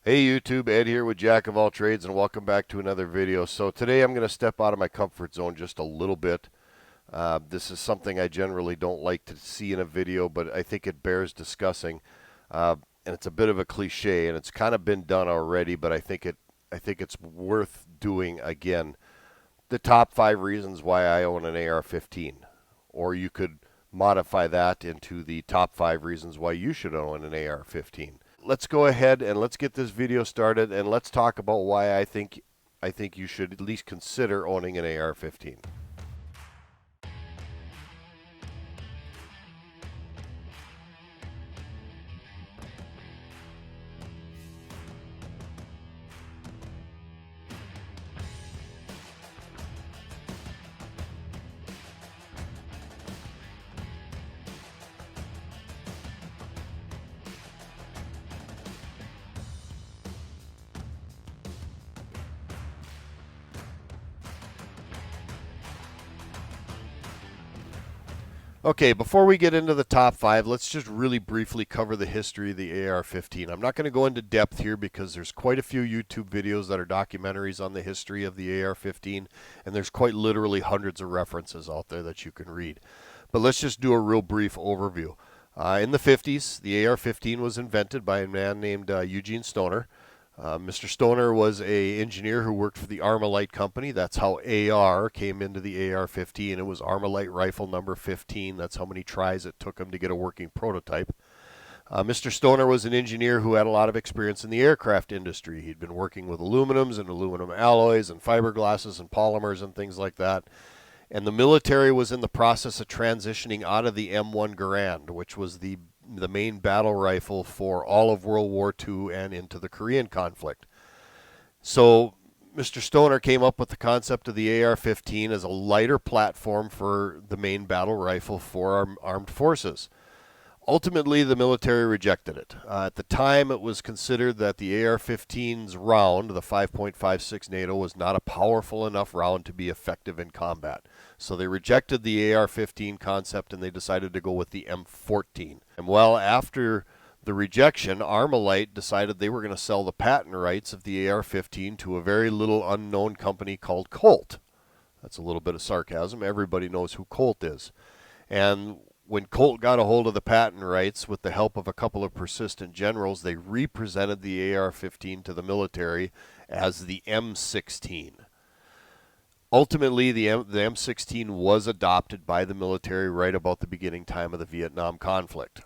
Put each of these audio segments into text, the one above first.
Hey YouTube, Ed here with Jack of All Trades, and welcome back to another video. So today I'm going to step out of my comfort zone just a little bit. This is something I generally don't like to see in a video, but I think it bears discussing. And it's a bit of a cliche, and it's kind of been done already, but I think it's worth doing again. The top 5 reasons why I own an AR-15, or you could modify that into the top 5 reasons why you should own an AR-15. Let's go ahead and let's get this video started, and let's talk about why I think you should at least consider owning an AR-15. Okay, before we get into the top 5, let's just really briefly cover the history of the AR-15. I'm not going to go into depth here because there's quite a few YouTube videos that are documentaries on the history of the AR-15, and there's quite literally hundreds of references out there that you can read. But let's just do a real brief overview. In the 50s, the AR-15 was invented by a man named Eugene Stoner. Mr. Stoner was an engineer who worked for the Armalite company. That's how AR came into the AR-15. It was Armalite rifle number 15. That's how many tries it took him to get a working prototype. Mr. Stoner was an engineer who had a lot of experience in the aircraft industry. He'd been working with aluminums and aluminum alloys and fiberglasses and polymers and things like that. And the military was in the process of transitioning out of the M1 Garand, which was the main battle rifle for all of World War II and into the Korean conflict. So Mr. Stoner came up with the concept of the AR-15 as a lighter platform for the main battle rifle for our armed forces. Ultimately, the military rejected it. At the time, it was considered that the AR-15's round, the 5.56 NATO, was not a powerful enough round to be effective in combat. So they rejected the AR-15 concept and they decided to go with the M14. And well, after the rejection, Armalite decided they were going to sell the patent rights of the AR-15 to a very little unknown company called Colt. That's a little bit of sarcasm. Everybody knows who Colt is. And when Colt got a hold of the patent rights with the help of a couple of persistent generals, they represented the AR-15 to the military as the M16. Ultimately, the M16 was adopted by the military right about the beginning time of the Vietnam conflict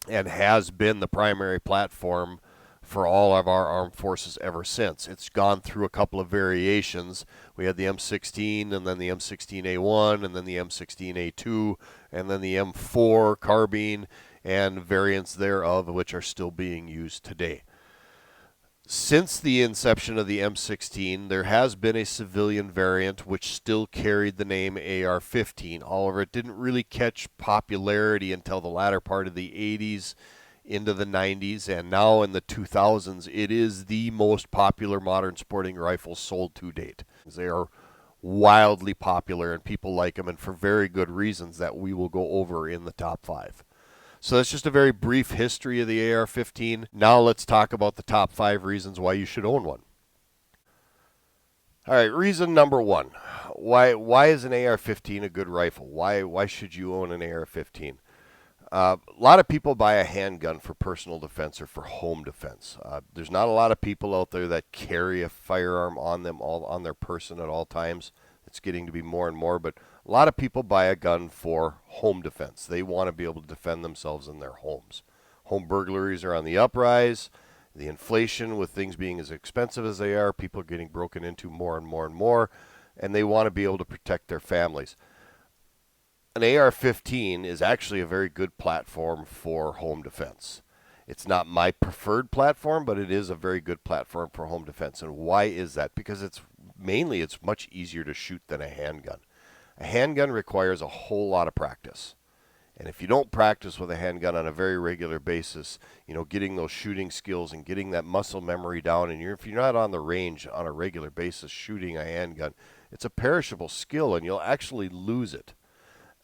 and has been the primary platform for all of our armed forces ever since. It's gone through a couple of variations. We had the M16 and then the M16A1 and then the M16A2 and then the M4 carbine and variants thereof, which are still being used today. Since the inception of the M16, there has been a civilian variant which still carried the name AR-15. However, it didn't really catch popularity until the latter part of the 80s into the 90s, and now in the 2000s, it is the most popular modern sporting rifle sold to date. They are wildly popular, and people like them, and for very good reasons that we will go over in the top 5. So that's just a very brief history of the AR-15. Now let's talk about the top 5 reasons why you should own one. All right, reason number 1. Why is an AR-15 a good rifle? Why should you own an AR-15? A lot of people buy a handgun for personal defense or for home defense. There's not a lot of people out there that carry a firearm on them on their person at all times. It's getting to be more and more, but a lot of people buy a gun for home defense. They want to be able to defend themselves in their homes. Home burglaries are on the uprise. The inflation with things being as expensive as they are, people are getting broken into more and more and more, and they want to be able to protect their families. An AR-15 is actually a very good platform for home defense. It's not my preferred platform, but it is a very good platform for home defense. And why is that? Because it's much easier to shoot than a handgun. A handgun requires a whole lot of practice. And if you don't practice with a handgun on a very regular basis, getting those shooting skills and getting that muscle memory down, and if you're not on the range on a regular basis shooting a handgun, it's a perishable skill and you'll actually lose it.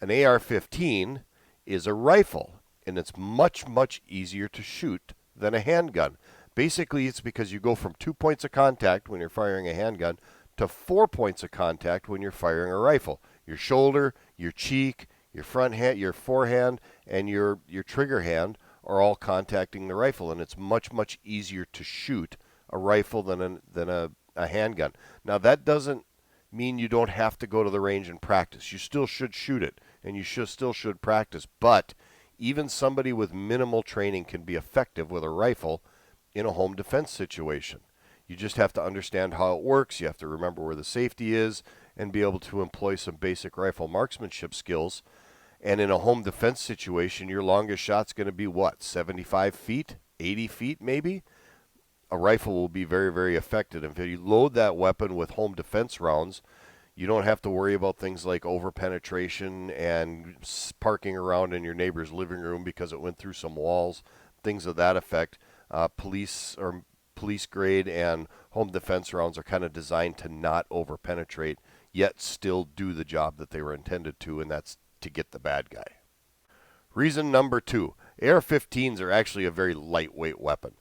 An AR-15 is a rifle, and it's much, much easier to shoot than a handgun Basically, it's because you go from 2 points of contact when you're firing a handgun to 4 points of contact when you're firing a rifle. Your shoulder, your cheek, your front hand, your forehand, and your trigger hand are all contacting the rifle, and it's much easier to shoot a rifle than a handgun. Now that doesn't mean you don't have to go to the range and practice. You still should shoot it, and you still should practice. But even somebody with minimal training can be effective with a rifle in a home defense situation. You just have to understand how it works. You have to remember where the safety is and be able to employ some basic rifle marksmanship skills. And in a home defense situation, your longest shot's going to be what, 75 feet, 80 feet maybe? A rifle will be very effective. If you load that weapon with home defense rounds, you don't have to worry about things like over-penetration and parking around in your neighbor's living room because it went through some walls, things of that effect. Police grade and home defense rounds are kind of designed to not over-penetrate, yet still do the job that they were intended to, and that's to get the bad guy. Reason number 2, AR-15s are actually a very lightweight weapon.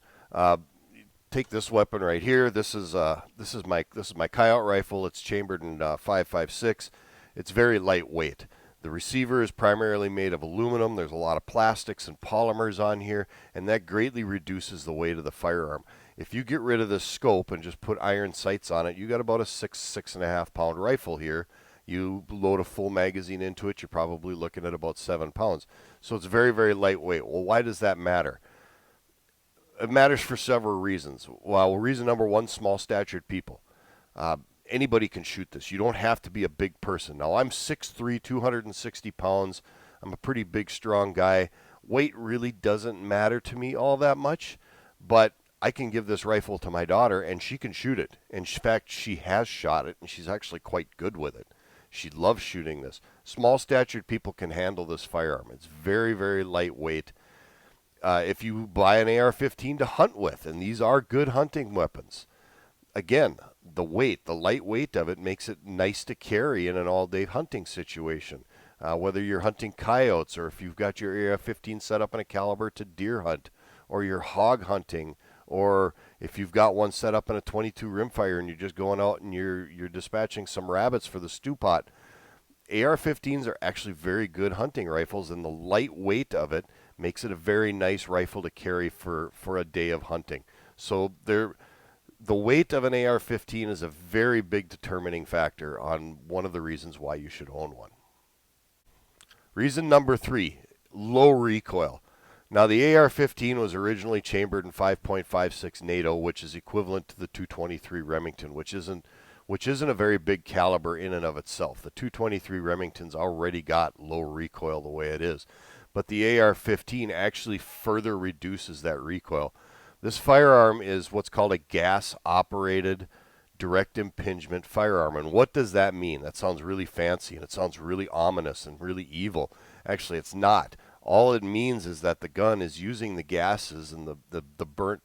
Take this weapon right here. This is my coyote rifle. It's chambered in 5.56. It's very lightweight. The receiver is primarily made of aluminum. There's a lot of plastics and polymers on here, and that greatly reduces the weight of the firearm. If you get rid of this scope and just put iron sights on it, you got about a 6.5 pound rifle here. You load a full magazine into it, you're probably looking at about 7 pounds. So it's very lightweight. Well, why does that matter? It matters for several reasons. Well, reason number 1, small statured people. Anybody can shoot this. You don't have to be a big person. Now, I'm 6'3", 260 pounds. I'm a pretty big, strong guy. Weight really doesn't matter to me all that much, but I can give this rifle to my daughter, and she can shoot it. In fact, she has shot it, and she's actually quite good with it. She loves shooting this. Small statured people can handle this firearm. It's very lightweight. If you buy an AR-15 to hunt with, and these are good hunting weapons, again, the light weight of it makes it nice to carry in an all-day hunting situation. Whether you're hunting coyotes or if you've got your AR-15 set up in a caliber to deer hunt, or you're hog hunting, or if you've got one set up in a 22 rimfire and you're just going out and you're dispatching some rabbits for the stew pot, AR-15s are actually very good hunting rifles, and the light weight of it makes it a very nice rifle to carry for a day of hunting. So the weight of an AR-15 is a very big determining factor on one of the reasons why you should own one. Reason number 3, low recoil. Now, the AR-15 was originally chambered in 5.56 NATO, which is equivalent to the 223 Remington, which isn't a very big caliber in and of itself. The 223 Remington's already got low recoil the way it is. But the AR-15 actually further reduces that recoil. This firearm is what's called a gas-operated direct impingement firearm. And what does that mean? That sounds really fancy, and it sounds really ominous and really evil. Actually, it's not. All it means is that the gun is using the gases and the burnt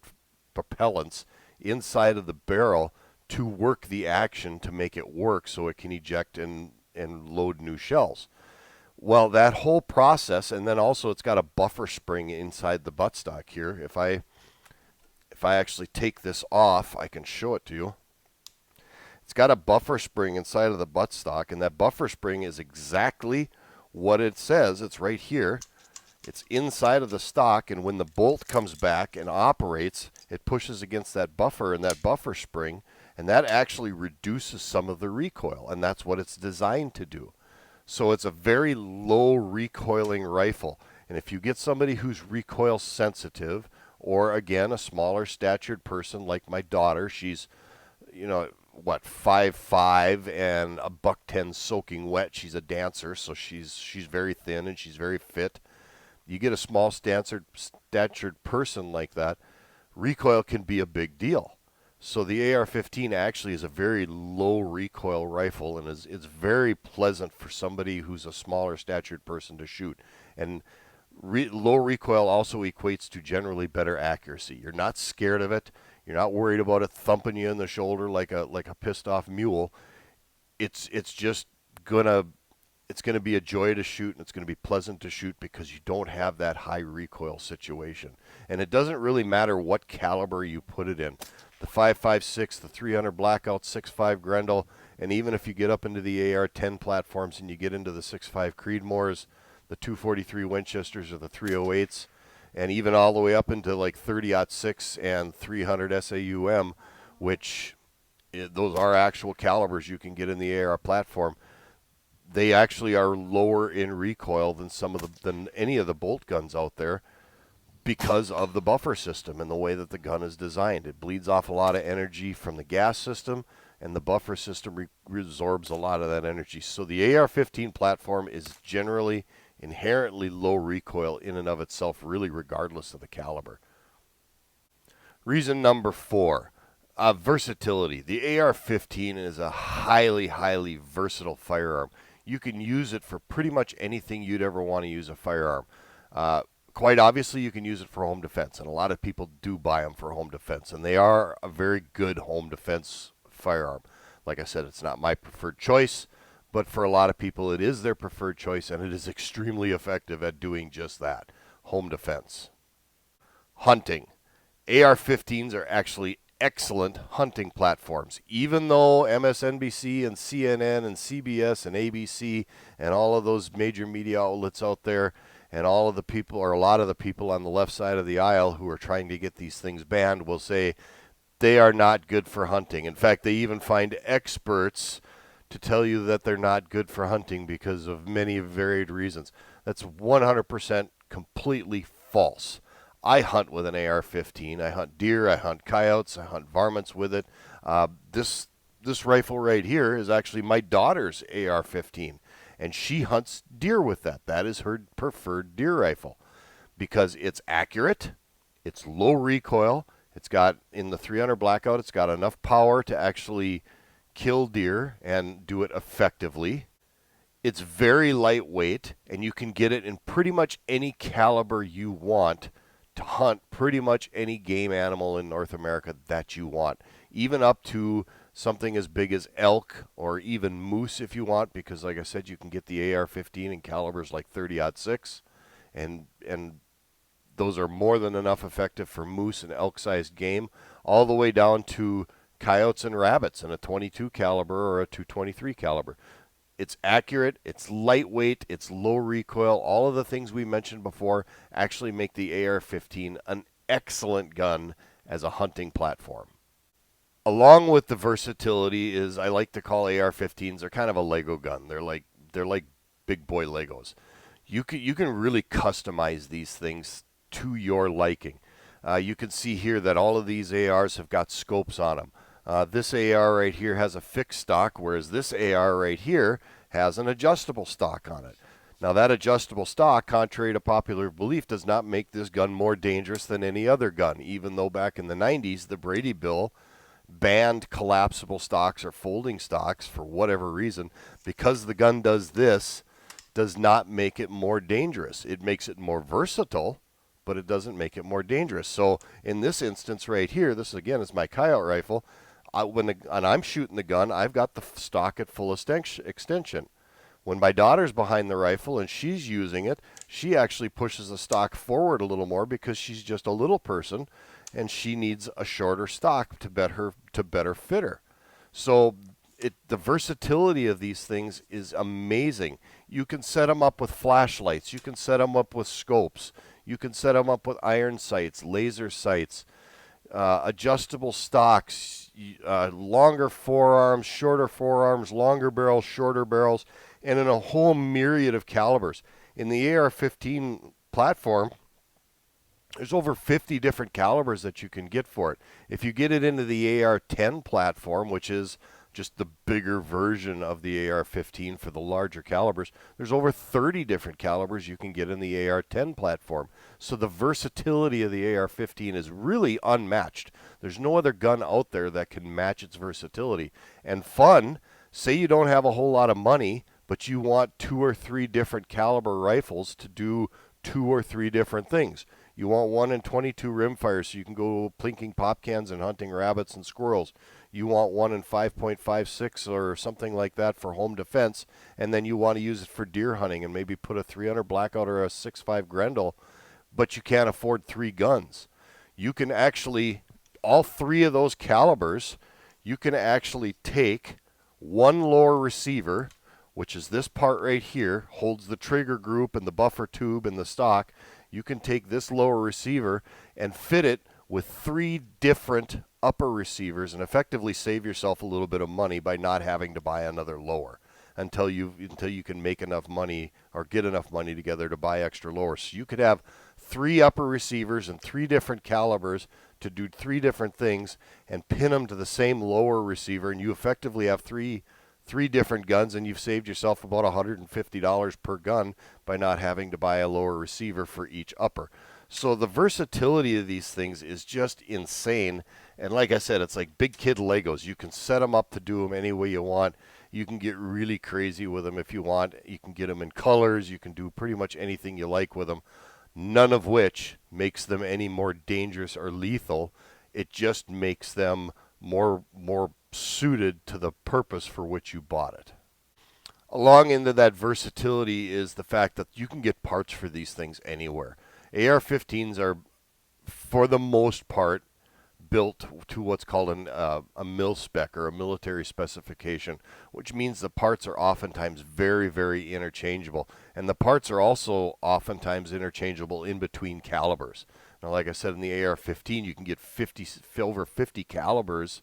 propellants inside of the barrel to work the action to make it work so it can eject and load new shells. Well, that whole process, and then also it's got a buffer spring inside the buttstock here. If I actually take this off, I can show it to you. It's got a buffer spring inside of the buttstock, and that buffer spring is exactly what it says. It's right here. It's inside of the stock, and when the bolt comes back and operates, it pushes against that buffer and that buffer spring, and that actually reduces some of the recoil, and that's what it's designed to do. So it's a very low recoiling rifle, and if you get somebody who's recoil sensitive, or again, a smaller statured person like my daughter, she's, 5'5" and a $110 soaking wet. She's a dancer, so she's very thin and she's very fit. You get a small statured person like that, recoil can be a big deal. So the AR-15 actually is a very low recoil rifle, and it's very pleasant for somebody who's a smaller statured person to shoot. And low recoil also equates to generally better accuracy. You're not scared of it. You're not worried about it thumping you in the shoulder like a pissed off mule. It's just gonna it's going to be a joy to shoot, and it's going to be pleasant to shoot because you don't have that high recoil situation. And it doesn't really matter what caliber you put it in. The 5.56, the 300 Blackout, 6.5 Grendel, and even if you get up into the AR-10 platforms and you get into the 6.5 Creedmoors, the 243 Winchesters or the 308s, and even all the way up into like 30-06 and 300 SAUM, which those are actual calibers you can get in the AR platform. They actually are lower in recoil than any of the bolt guns out there because of the buffer system and the way that the gun is designed. It bleeds off a lot of energy from the gas system, and the buffer system resorbs a lot of that energy. So the AR-15 platform is generally inherently low recoil in and of itself, really regardless of the caliber. Reason number 4. Versatility. The AR-15 is a highly, highly versatile firearm. You can use it for pretty much anything you'd ever want to use a firearm. Quite obviously, you can use it for home defense, and a lot of people do buy them for home defense, and they are a very good home defense firearm. Like I said, it's not my preferred choice, but for a lot of people, it is their preferred choice, and it is extremely effective at doing just that, home defense. Hunting. AR-15s are actually excellent hunting platforms. Even though MSNBC and CNN and CBS and ABC and all of those major media outlets out there and all of the people, or a lot of the people on the left side of the aisle who are trying to get these things banned, will say they are not good for hunting. In fact, they even find experts to tell you that they're not good for hunting because of many varied reasons. That's 100% completely false. I hunt with an AR-15. I hunt deer, I hunt coyotes, I hunt varmints with it. This rifle right here is actually my daughter's AR-15, and she hunts deer with that. That is her preferred deer rifle because it's accurate, it's low recoil, it's got, in the 300 Blackout, it's got enough power to actually kill deer and do it effectively. It's very lightweight, and you can get it in pretty much any caliber you want to hunt pretty much any game animal in North America that you want, even up to something as big as elk or even moose if you want, because like I said, you can get the AR-15 in calibers like 30-06, and those are more than enough effective for moose and elk-sized game, all the way down to coyotes and rabbits in a 22 caliber or a 223 caliber. It's accurate, it's lightweight, it's low recoil. All of the things we mentioned before actually make the AR-15 an excellent gun as a hunting platform. Along with the versatility is, I like to call AR-15s, they're kind of a Lego gun. They're like big boy Legos. You can really customize these things to your liking. You can see here that all of these ARs have got scopes on them. This AR right here has a fixed stock, whereas this AR right here has an adjustable stock on it. Now that adjustable stock, contrary to popular belief, does not make this gun more dangerous than any other gun, even though back in the 90s the Brady bill banned collapsible stocks or folding stocks for whatever reason. Because the gun does this, does not make it more dangerous. It makes it more versatile, but it doesn't make it more dangerous. So in this instance right here, this again is my coyote rifle. When I'm shooting the gun, I've got the stock at full extension. When my daughter's behind the rifle and she's using it, she actually pushes the stock forward a little more because she's just a little person and she needs a shorter stock to better fit her. So the versatility of these things is amazing. You can set them up with flashlights. You can set them up with scopes. You can set them up with iron sights, laser sights, adjustable stocks, longer forearms, shorter forearms, longer barrels, shorter barrels, and in a whole myriad of calibers. In the AR-15 platform, there's over 50 different calibers that you can get for it. If you get it into the AR-10 platform, which is just the bigger version of the AR-15 for the larger calibers, there's over 30 different calibers you can get in the AR-10 platform. So the versatility of the AR-15 is really unmatched. There's no other gun out there that can match its versatility. And fun, say you don't have a whole lot of money, but you want 2 or 3 different caliber rifles to do 2 or 3 different things. You want 1 in 22 rimfire so you can go plinking pop cans and hunting rabbits and squirrels. You want 1 in 5.56 or something like that for home defense, and then you want to use it for deer hunting and maybe put a 300 Blackout or a 6.5 Grendel, but you can't afford 3 guns. You can actually, all 3 of those calibers, you can actually take one lower receiver, which is this part right here, holds the trigger group and the buffer tube and the stock. You can take this lower receiver and fit it with 3 different upper receivers and effectively save yourself a little bit of money by not having to buy another lower until you can make enough money or get enough money together to buy extra lowers. So you could have 3 upper receivers and 3 different calibers to do 3 different things and pin them to the same lower receiver, and you effectively have three different guns, and you've saved yourself about $150 per gun by not having to buy a lower receiver for each upper. So the versatility of these things is just insane. And like I said, it's like big kid Legos. You can set them up to do them any way you want. You can get really crazy with them if you want. You can get them in colors. You can do pretty much anything you like with them. None of which makes them any more dangerous or lethal. It just makes them more suited to the purpose for which you bought it. Along into that versatility is the fact that you can get parts for these things anywhere. AR-15s are, for the most part, built to what's called a mil spec or a military specification, which means the parts are oftentimes very, very interchangeable. And the parts are also oftentimes interchangeable in between calibers. Now, like I said, in the AR-15, you can get over 50 calibers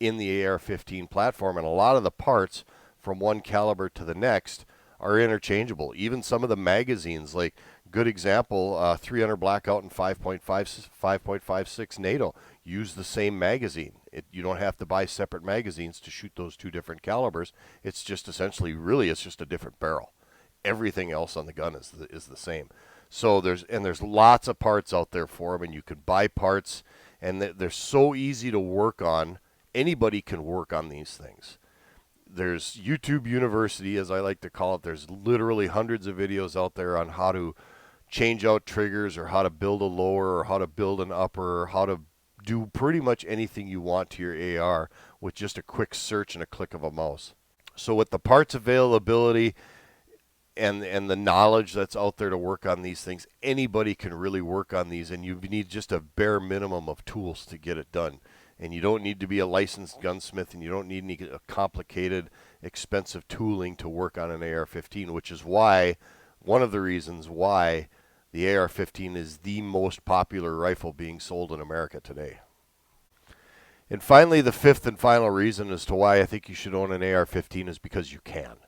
in the AR-15 platform, and a lot of the parts from one caliber to the next are interchangeable. Even some of the magazines, like good example, 300 Blackout and 5.56 NATO use the same magazine. You don't have to buy separate magazines to shoot those 2 different calibers. It's just essentially, really, it's just a different barrel. Everything else on the gun is the same. So there's lots of parts out there for them, and you can buy parts, and they're so easy to work on. Anybody can work on these things. There's YouTube University, as I like to call it. There's literally hundreds of videos out there on how to change out triggers or how to build a lower or how to build an upper or how to do pretty much anything you want to your AR with just a quick search and a click of a mouse. So with the parts availability and the knowledge that's out there to work on these things, anybody can really work on these, and you need just a bare minimum of tools to get it done. And you don't need to be a licensed gunsmith, and you don't need any complicated, expensive tooling to work on an AR-15, which is why, one of the reasons why the AR-15 is the most popular rifle being sold in America today. And finally, the 5th and final reason as to why I think you should own an AR-15 is because you can.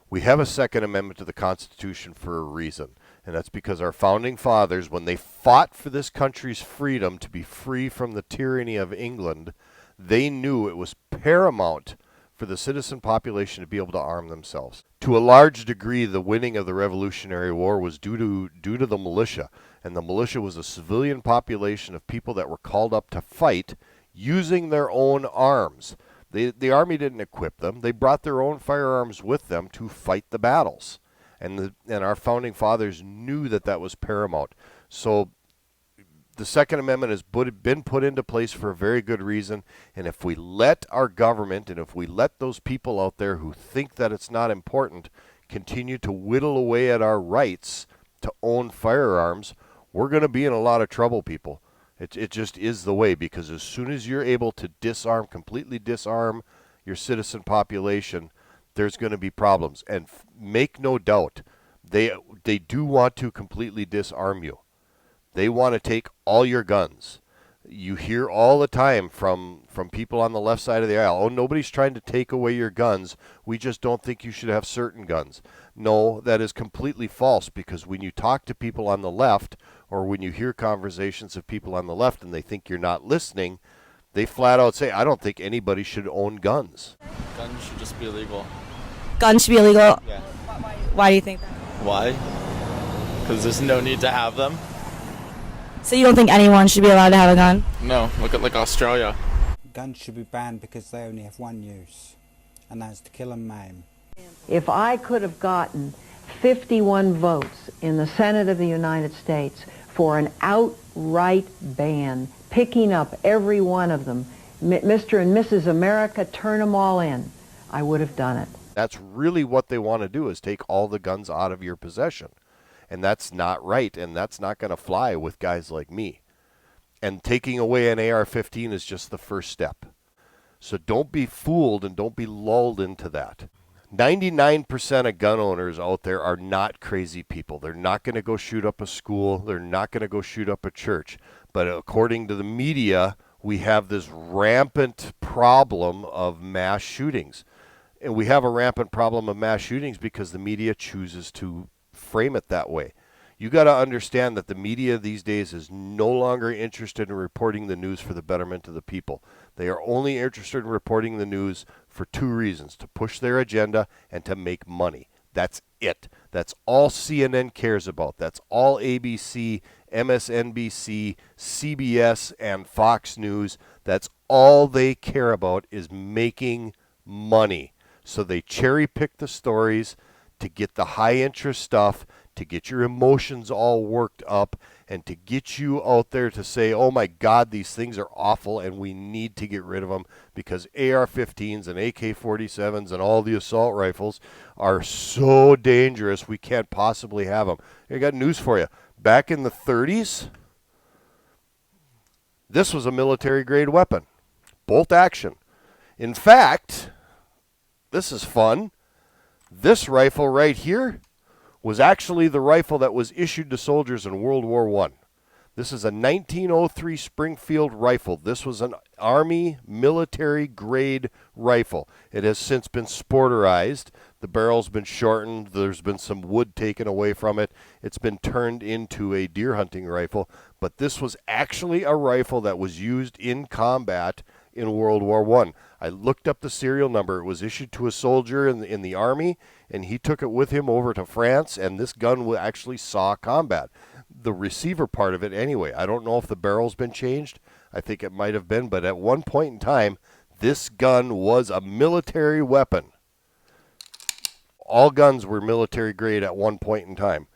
We have a Second Amendment to the Constitution for a reason, and that's because our founding fathers, when they fought for this country's freedom to be free from the tyranny of England, they knew it was paramount for the citizen population to be able to arm themselves. To a large degree, the winning of the Revolutionary War was due to the militia, and the militia was a civilian population of people that were called up to fight using their own arms. The Army didn't equip them. They brought their own firearms with them to fight the battles. And our founding fathers knew that was paramount. So the Second Amendment has been put into place for a very good reason. And if we let our government and if we let those people out there who think that it's not important continue to whittle away at our rights to own firearms, we're going to be in a lot of trouble, people. It just is the way, because as soon as you're able to completely disarm your citizen population, there's going to be problems. And make no doubt, they do want to completely disarm you. They want to take all your guns. You hear all the time from people on the left side of the aisle, oh, nobody's trying to take away your guns. We just don't think you should have certain guns. No, that is completely false, because when you talk to people on the left, or when you hear conversations of people on the left and they think you're not listening, they flat out say, I don't think anybody should own guns. Guns should just be illegal. Guns should be illegal? Yeah. Why do you think that? Why? Because there's no need to have them. So you don't think anyone should be allowed to have a gun? No, look at like Australia. Guns should be banned because they only have one use, and that's to kill and maim. If I could have gotten 51 votes in the Senate of the United States for an outright ban, picking up every one of them. Mr. and Mrs. America, turn them all in. I would have done it. That's really what they want to do, is take all the guns out of your possession. And that's not right, and that's not going to fly with guys like me. And taking away an AR-15 is just the first step. So don't be fooled and don't be lulled into that. 99% of gun owners out there are not crazy people. They're not going to go shoot up a school. They're not going to go shoot up a church. But according to the media, we have this rampant problem of mass shootings. And we have a rampant problem of mass shootings because the media chooses to frame it that way. You got to understand that the media these days is no longer interested in reporting the news for the betterment of the people. They are only interested in reporting the news for two reasons: to push their agenda and to make money. That's it. That's all CNN cares about. That's all ABC, MSNBC, CBS, and Fox News. That's all they care about, is making money. So they cherry pick the stories to get the high interest stuff, to get your emotions all worked up, and to get you out there to say, oh my God, these things are awful and we need to get rid of them because AR-15s and AK-47s and all the assault rifles are so dangerous we can't possibly have them. I got news for you. Back in the 30s, this was a military grade weapon. Bolt action. In fact, this is fun. This rifle right here was actually the rifle that was issued to soldiers in World War I. This is a 1903 Springfield rifle. This was an Army military grade rifle. It has since been sporterized. The barrel's been shortened. There's been some wood taken away from it. It's been turned into a deer hunting rifle. But this was actually a rifle that was used in combat in World War I. I looked up the serial number. It was issued to a soldier in the Army, and he took it with him over to France, and this gun actually saw combat. The receiver part of it anyway. I don't know if the barrel's been changed. I think it might have been, but at one point in time, this gun was a military weapon. All guns were military grade at one point in time.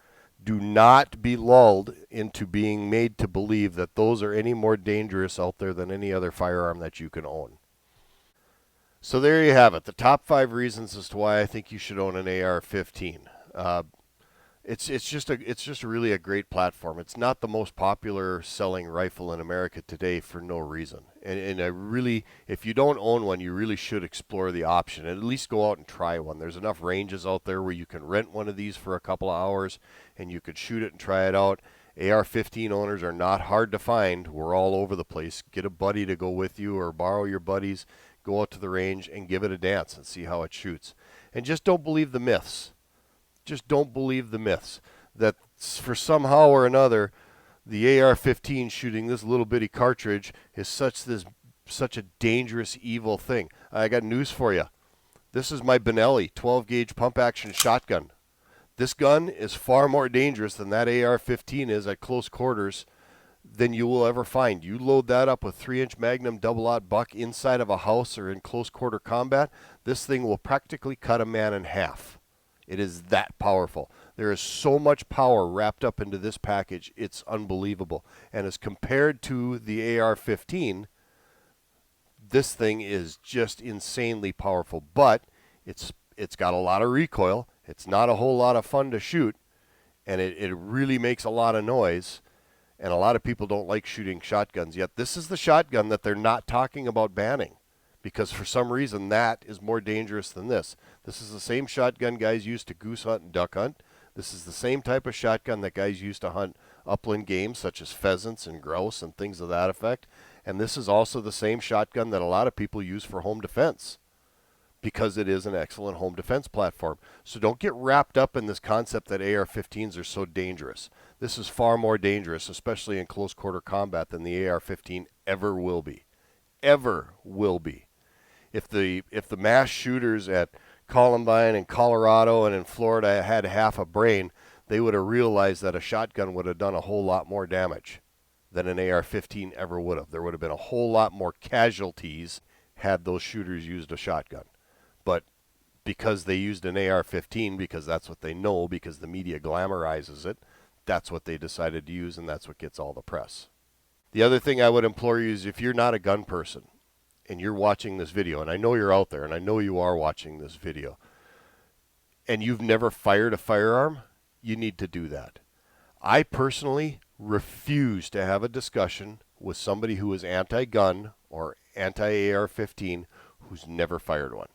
Do not be lulled into being made to believe that those are any more dangerous out there than any other firearm that you can own. So there you have it. The top 5 reasons as to why I think you should own an AR-15. It's just really a great platform. It's not the most popular selling rifle in America today for no reason. And I really, if you don't own one, you really should explore the option and at least go out and try one. There's enough ranges out there where you can rent one of these for a couple of hours and you could shoot it and try it out. AR-15 owners are not hard to find. We're all over the place. Get a buddy to go with you or borrow your buddies. Go out to the range and give it a dance and see how it shoots. And just don't believe the myths. Just don't believe the myths that for somehow or another the AR-15 shooting this little bitty cartridge is such a dangerous, evil thing. I got news for you. This is my Benelli 12-gauge pump-action shotgun. This gun is far more dangerous than that AR-15 is at close quarters than you will ever find. You load that up with 3-inch Magnum double-aught buck inside of a house or in close quarter combat, this thing will practically cut a man in half. It is that powerful. There is so much power wrapped up into this package, it's unbelievable. And as compared to the AR-15, this thing is just insanely powerful. But it's got a lot of recoil. It's not a whole lot of fun to shoot. And it really makes a lot of noise. And a lot of people don't like shooting shotguns. Yet this is the shotgun that they're not talking about banning, because for some reason that is more dangerous than this. This is the same shotgun guys use to goose hunt and duck hunt. This is the same type of shotgun that guys use to hunt upland game such as pheasants and grouse and things of that effect. And this is also the same shotgun that a lot of people use for home defense, because it is an excellent home defense platform. So don't get wrapped up in this concept that AR-15s are so dangerous. This is far more dangerous, especially in close quarter combat, than the AR-15 ever will be. Ever will be. If the mass shooters at Columbine and Colorado and in Florida had half a brain, they would have realized that a shotgun would have done a whole lot more damage than an AR-15 ever would have. There would have been a whole lot more casualties had those shooters used a shotgun. But because they used an AR-15, because that's what they know, because the media glamorizes it, that's what they decided to use, and that's what gets all the press. The other thing I would implore you is, if you're not a gun person and you're watching this video, and I know you're out there and I know you are watching this video, and you've never fired a firearm, you need to do that. I personally refuse to have a discussion with somebody who is anti-gun or anti-AR-15 who's never fired one,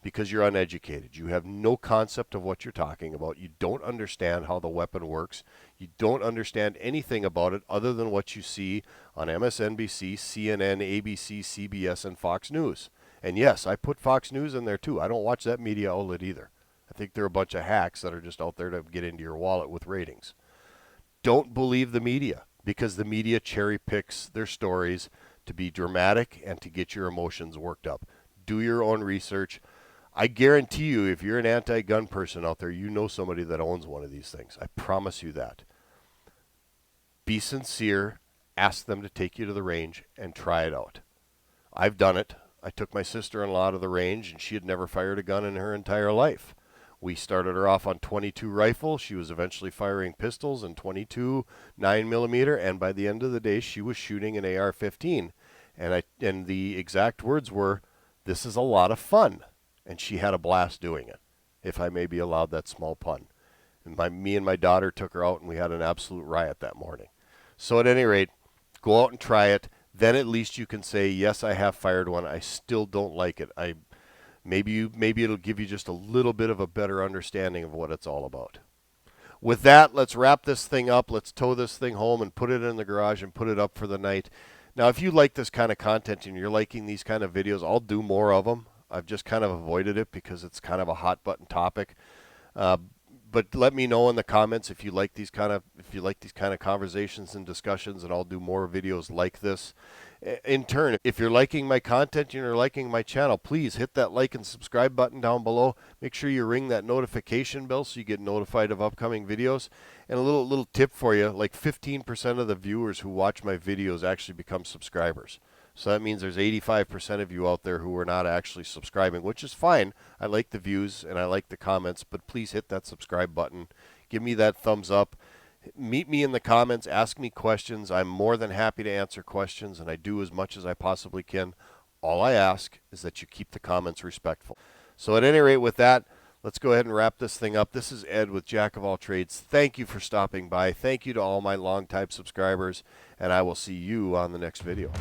because you're uneducated. You have no concept of what you're talking about. You don't understand how the weapon works. You don't understand anything about it other than what you see on MSNBC, CNN, ABC, CBS, and Fox News. And yes, I put Fox News in there too. I don't watch that media outlet either. I think they're a bunch of hacks that are just out there to get into your wallet with ratings. Don't believe the media, because the media cherry picks their stories to be dramatic and to get your emotions worked up. Do your own research. I guarantee you, if you're an anti-gun person out there, you know somebody that owns one of these things. I promise you that. Be sincere. Ask them to take you to the range and try it out. I've done it. I took my sister-in-law to the range, and she had never fired a gun in her entire life. We started her off on .22 rifle. She was eventually firing pistols and .22 9mm, and by the end of the day, she was shooting an AR-15. And the exact words were, "This is a lot of fun." And she had a blast doing it, if I may be allowed that small pun. And me and my daughter took her out, and we had an absolute riot that morning. So at any rate, go out and try it. Then at least you can say, yes, I have fired one. I still don't like it. Maybe it'll give you just a little bit of a better understanding of what it's all about. With that, let's wrap this thing up. Let's tow this thing home and put it in the garage and put it up for the night. Now, if you like this kind of content and you're liking these kind of videos, I'll do more of them. I've just kind of avoided it because it's kind of a hot button topic. But let me know in the comments if you like these kind of conversations and discussions, and I'll do more videos like this. In turn, if you're liking my content and you're liking my channel, please hit that like and subscribe button down below. Make sure you ring that notification bell so you get notified of upcoming videos. And a little tip for you, like 15% of the viewers who watch my videos actually become subscribers. So that means there's 85% of you out there who are not actually subscribing, which is fine. I like the views and I like the comments, but please hit that subscribe button. Give me that thumbs up. Meet me in the comments. Ask me questions. I'm more than happy to answer questions, and I do as much as I possibly can. All I ask is that you keep the comments respectful. So at any rate, with that, let's go ahead and wrap this thing up. This is Ed with Jack of All Trades. Thank you for stopping by. Thank you to all my longtime subscribers, and I will see you on the next video.